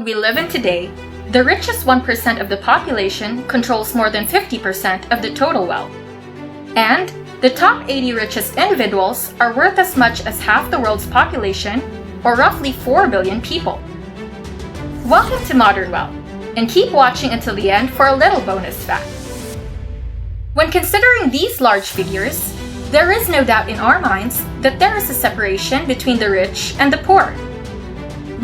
world we live in today, the richest 1% of the population controls more than 50% of the total wealth. And the top 80 richest individuals are worth as much as half the world's population, or roughly 4 billion people. Welcome to Modern Wealth, and keep watching until the end for a little bonus fact. When considering these large figures, there is no doubt in our minds that there is a separation between the rich and the poor.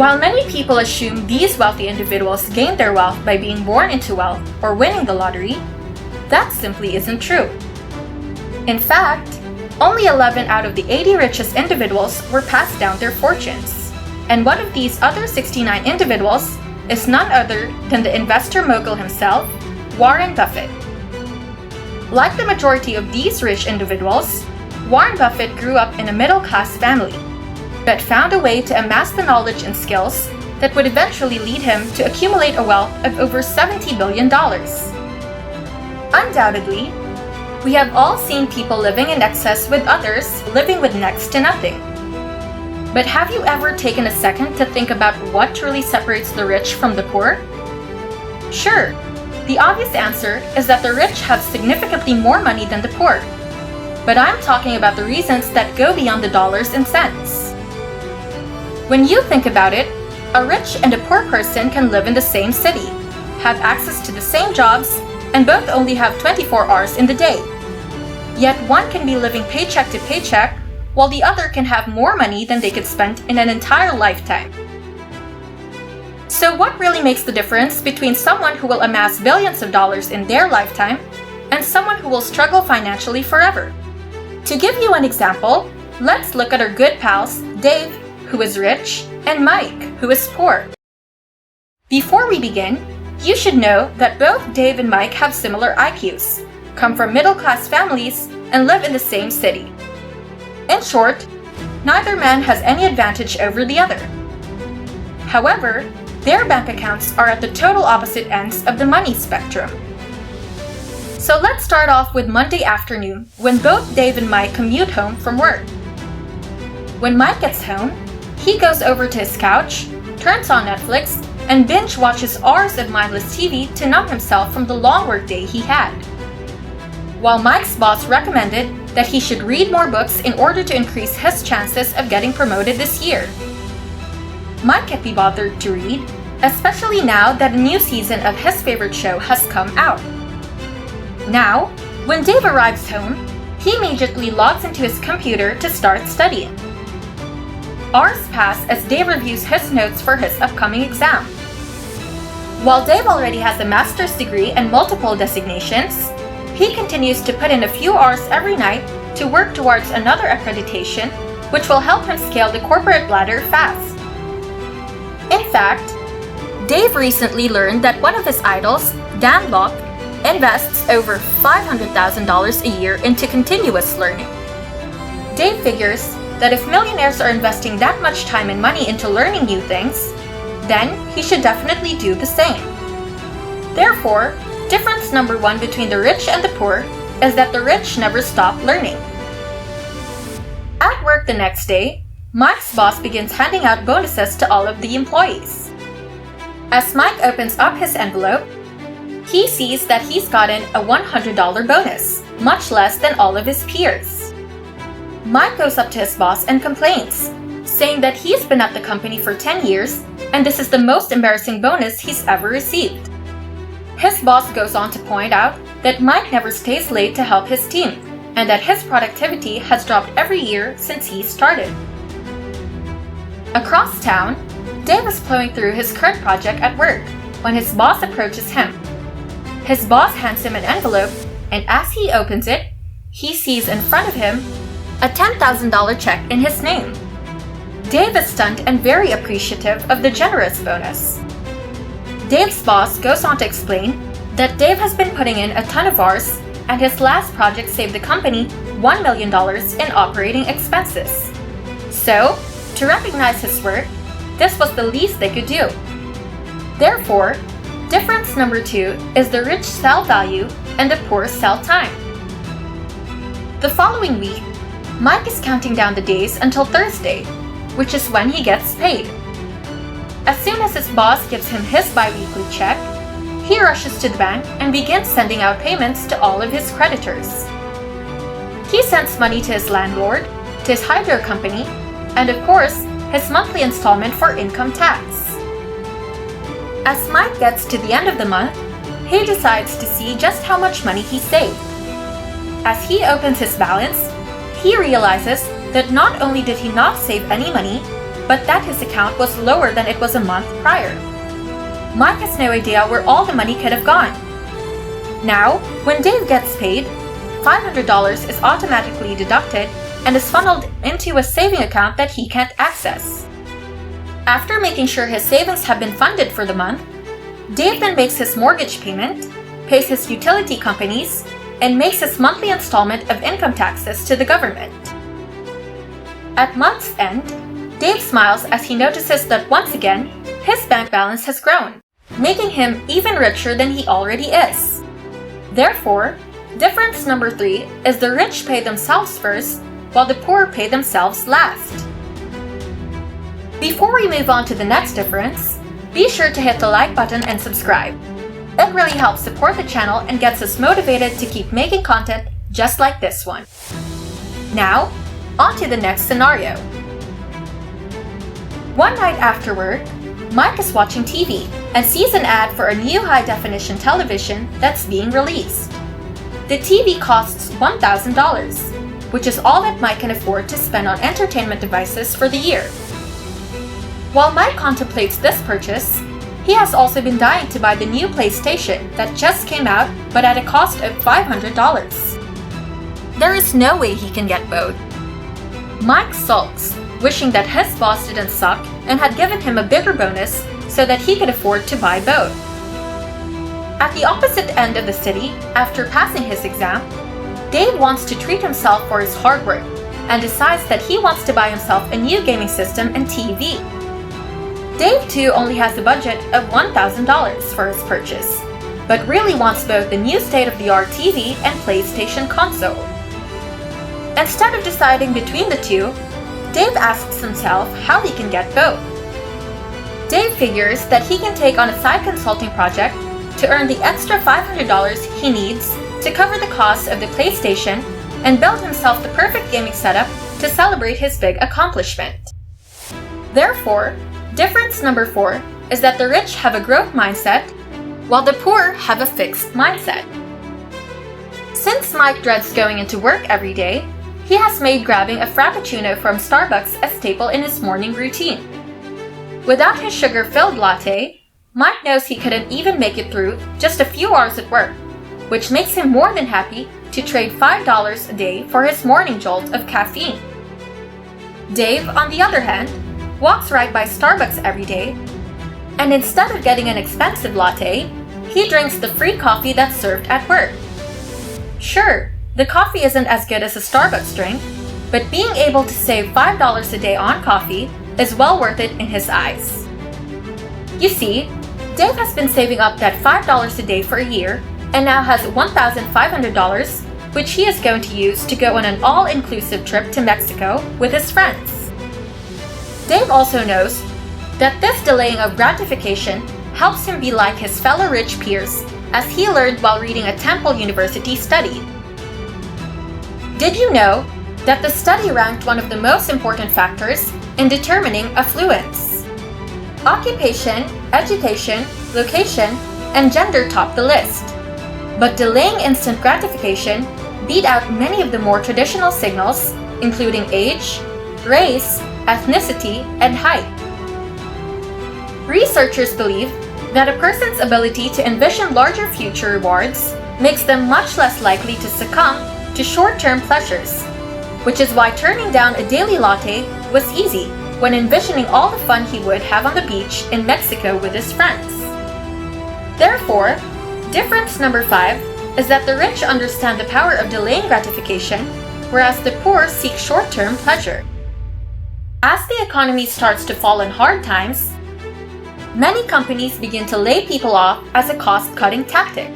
While many people assume these wealthy individuals gained their wealth by being born into wealth or winning the lottery, that simply isn't true. In fact, only 11 out of the 80 richest individuals were passed down their fortunes, and one of these other 69 individuals is none other than the investor mogul himself, Warren Buffett. Like the majority of these rich individuals, Warren Buffett grew up in a middle-class family, but found a way to amass the knowledge and skills that would eventually lead him to accumulate a wealth of over $70 billion. Undoubtedly, we have all seen people living in excess with others living with next to nothing. But have you ever taken a second to think about what truly separates the rich from the poor? Sure, the obvious answer is that the rich have significantly more money than the poor. But I'm talking about the reasons that go beyond the dollars and cents. When you think about it, a rich and a poor person can live in the same city, have access to the same jobs, and both only have 24 hours in the day. Yet one can be living paycheck to paycheck, while the other can have more money than they could spend in an entire lifetime. So what really makes the difference between someone who will amass billions of dollars in their lifetime and someone who will struggle financially forever? To give you an example, let's look at our good pals, Dave, who is rich, and Mike, who is poor. Before we begin, you should know that both Dave and Mike have similar IQs, come from middle-class families, and live in the same city. In short, neither man has any advantage over the other. However, their bank accounts are at the total opposite ends of the money spectrum. So let's start off with Monday afternoon when both Dave and Mike commute home from work. When Mike gets home, he goes over to his couch, turns on Netflix, and binge watches hours of mindless TV to numb himself from the long workday he had. While Mike's boss recommended that he should read more books in order to increase his chances of getting promoted this year. Mike can't be bothered to read, especially now that a new season of his favorite show has come out. Now, when Dave arrives home, he immediately logs into his computer to start studying. Hours pass as Dave reviews his notes for his upcoming exam. While Dave already has a master's degree and multiple designations, he continues to put in a few hours every night to work towards another accreditation, which will help him scale the corporate ladder fast. In fact, Dave recently learned that one of his idols, Dan Lok, invests over $500,000 a year into continuous learning. Dave figures that if millionaires are investing that much time and money into learning new things, then he should definitely do the same. Therefore, difference number one between the rich and the poor is that the rich never stop learning. At work the next day, Mike's boss begins handing out bonuses to all of the employees. As Mike opens up his envelope, he sees that he's gotten a $100 bonus, much less than all of his peers. Mike goes up to his boss and complains, saying that he's been at the company for 10 years and this is the most embarrassing bonus he's ever received. His boss goes on to point out that Mike never stays late to help his team and that his productivity has dropped every year since he started. Across town, Dave is plowing through his current project at work when his boss approaches him. His boss hands him an envelope, and as he opens it, he sees in front of him a $10,000 check in his name. Dave is stunned and very appreciative of the generous bonus. Dave's boss goes on to explain that Dave has been putting in a ton of hours, and his last project saved the company $1 million in operating expenses. So, to recognize his work, this was the least they could do. Therefore, difference number two is the rich sell value and the poor sell time. The following week, Mike is counting down the days until Thursday, which is when he gets paid. As soon as his boss gives him his bi-weekly check, he rushes to the bank and begins sending out payments to all of his creditors. He sends money to his landlord, to his hydro company, and of course, his monthly installment for income tax. As Mike gets to the end of the month, he decides to see just how much money he saved. As he opens his balance, he realizes that not only did he not save any money, but that his account was lower than it was a month prior. Mike has no idea where all the money could have gone. Now, when Dave gets paid, $500 is automatically deducted and is funneled into a saving account that he can't access. After making sure his savings have been funded for the month, Dave then makes his mortgage payment, pays his utility companies, and makes his monthly installment of income taxes to the government. At month's end, Dave smiles as he notices that once again, his bank balance has grown, making him even richer than he already is. Therefore, difference number 3 is the rich pay themselves first, while the poor pay themselves last. Before we move on to the next difference, be sure to hit the like button and subscribe. It really helps support the channel and gets us motivated to keep making content just like this one. Now, on to the next scenario. One night after work, Mike is watching TV and sees an ad for a new high-definition television that's being released. The TV costs $1,000, which is all that Mike can afford to spend on entertainment devices for the year. While Mike contemplates this purchase, he has also been dying to buy the new PlayStation that just came out but at a cost of $500. There is no way he can get both. Mike sulks, wishing that his boss didn't suck and had given him a bigger bonus so that he could afford to buy both. At the opposite end of the city, after passing his exam, Dave wants to treat himself for his hard work and decides that he wants to buy himself a new gaming system and TV. Dave too only has a budget of $1,000 for his purchase, but really wants both the new state-of-the-art TV and PlayStation console. Instead of deciding between the two, Dave asks himself how he can get both. Dave figures that he can take on a side consulting project to earn the extra $500 he needs to cover the cost of the PlayStation and build himself the perfect gaming setup to celebrate his big accomplishment. Therefore, difference number 4 is that the rich have a growth mindset, while the poor have a fixed mindset. Since Mike dreads going into work every day, he has made grabbing a Frappuccino from Starbucks a staple in his morning routine. Without his sugar-filled latte, Mike knows he couldn't even make it through just a few hours at work, which makes him more than happy to trade $5 a day for his morning jolt of caffeine. Dave, on the other hand, walks right by Starbucks every day, and instead of getting an expensive latte, he drinks the free coffee that's served at work. Sure, the coffee isn't as good as a Starbucks drink, but being able to save $5 a day on coffee is well worth it in his eyes. You see, Dave has been saving up that $5 a day for a year and now has $1,500, which he is going to use to go on an all-inclusive trip to Mexico with his friends. Dave also knows that this delaying of gratification helps him be like his fellow rich peers, as he learned while reading a Temple University study. Did you know that the study ranked one of the most important factors in determining affluence? Occupation, education, location, and gender topped the list. But delaying instant gratification beat out many of the more traditional signals, including age, race, ethnicity, and height. Researchers believe that a person's ability to envision larger future rewards makes them much less likely to succumb to short-term pleasures, which is why turning down a daily latte was easy when envisioning all the fun he would have on the beach in Mexico with his friends. Therefore, difference number 5 is that the rich understand the power of delaying gratification, whereas the poor seek short-term pleasure. As the economy starts to fall in hard times, many companies begin to lay people off as a cost-cutting tactic.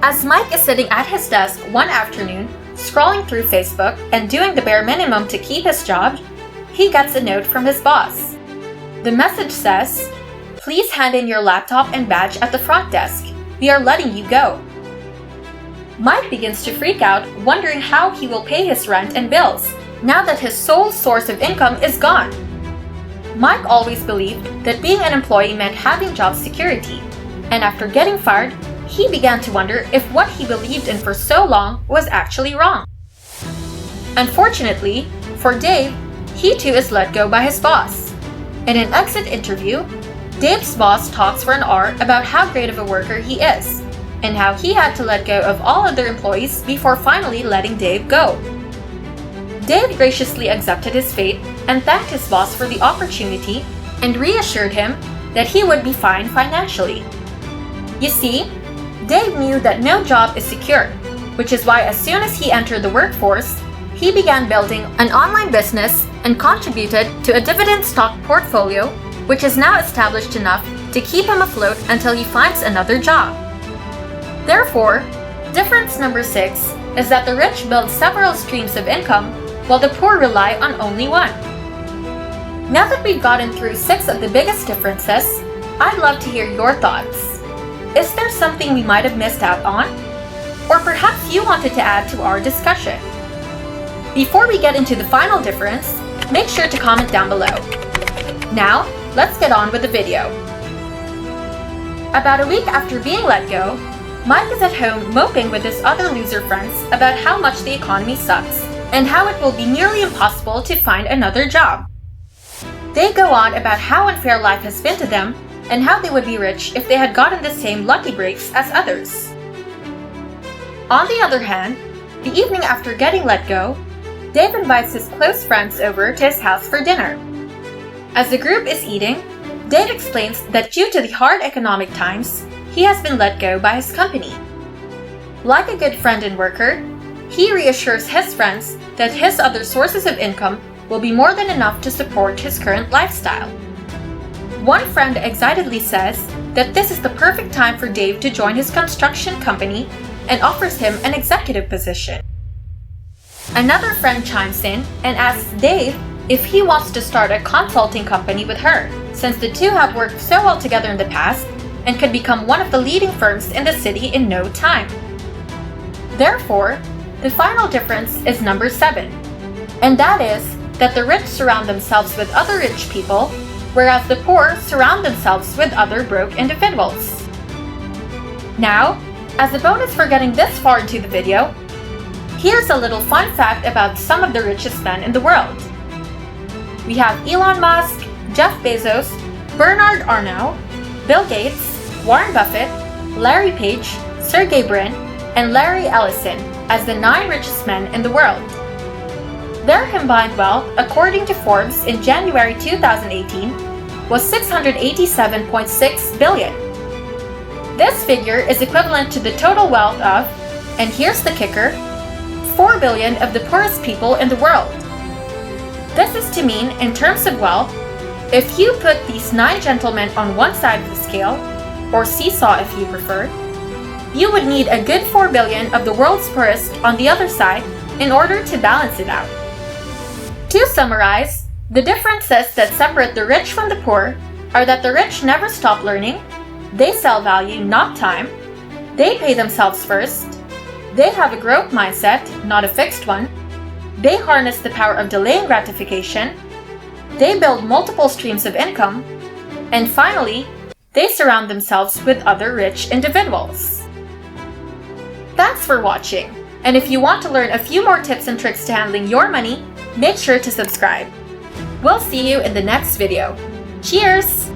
As Mike is sitting at his desk one afternoon, scrolling through Facebook and doing the bare minimum to keep his job, he gets a note from his boss. The message says, "Please hand in your laptop and badge at the front desk. We are letting you go." Mike begins to freak out, wondering how he will pay his rent and bills now that his sole source of income is gone. Mike always believed that being an employee meant having job security, and after getting fired, he began to wonder if what he believed in for so long was actually wrong. Unfortunately, for Dave, he too is let go by his boss. In an exit interview, Dave's boss talks for an hour about how great of a worker he is, and how he had to let go of all other employees before finally letting Dave go. Dave graciously accepted his fate and thanked his boss for the opportunity and reassured him that he would be fine financially. You see, Dave knew that no job is secure, which is why as soon as he entered the workforce, he began building an online business and contributed to a dividend stock portfolio, which is now established enough to keep him afloat until he finds another job. Therefore, difference number 6 is that the rich build several streams of income while the poor rely on only one. Now that we've gotten through 6 of the biggest differences, I'd love to hear your thoughts. Is there something we might have missed out on? Or perhaps you wanted to add to our discussion? Before we get into the final difference, make sure to comment down below. Now, let's get on with the video. About a week after being let go, Mike is at home moping with his other loser friends about how much the economy sucks and how it will be nearly impossible to find another job. They go on about how unfair life has been to them and how they would be rich if they had gotten the same lucky breaks as others. On the other hand, the evening after getting let go, Dave invites his close friends over to his house for dinner. As the group is eating, Dave explains that due to the hard economic times, he has been let go by his company. Like a good friend and worker, he reassures his friends that his other sources of income will be more than enough to support his current lifestyle. One friend excitedly says that this is the perfect time for Dave to join his construction company and offers him an executive position. Another friend chimes in and asks Dave if he wants to start a consulting company with her, since the two have worked so well together in the past and could become one of the leading firms in the city in no time. Therefore, the final difference is number 7, and that is that the rich surround themselves with other rich people, whereas the poor surround themselves with other broke individuals. Now, as a bonus for getting this far into the video, here's a little fun fact about some of the richest men in the world. We have Elon Musk, Jeff Bezos, Bernard Arnault, Bill Gates, Warren Buffett, Larry Page, Sergey Brin, and Larry Ellison as the 9 richest men in the world. Their combined wealth, according to Forbes in January 2018, was $687.6 billion. This figure is equivalent to the total wealth of, and here's the kicker, 4 billion of the poorest people in the world. This is to mean, in terms of wealth, if you put these 9 gentlemen on one side of the scale, or seesaw if you prefer, you would need a good 4 billion of the world's poorest on the other side in order to balance it out. To summarize, the differences that separate the rich from the poor are that the rich never stop learning, they sell value, not time, they pay themselves first, they have a growth mindset, not a fixed one, they harness the power of delaying gratification, they build multiple streams of income, and finally, they surround themselves with other rich individuals. Thanks for watching, and if you want to learn a few more tips and tricks to handling your money, make sure to subscribe. We'll see you in the next video. Cheers!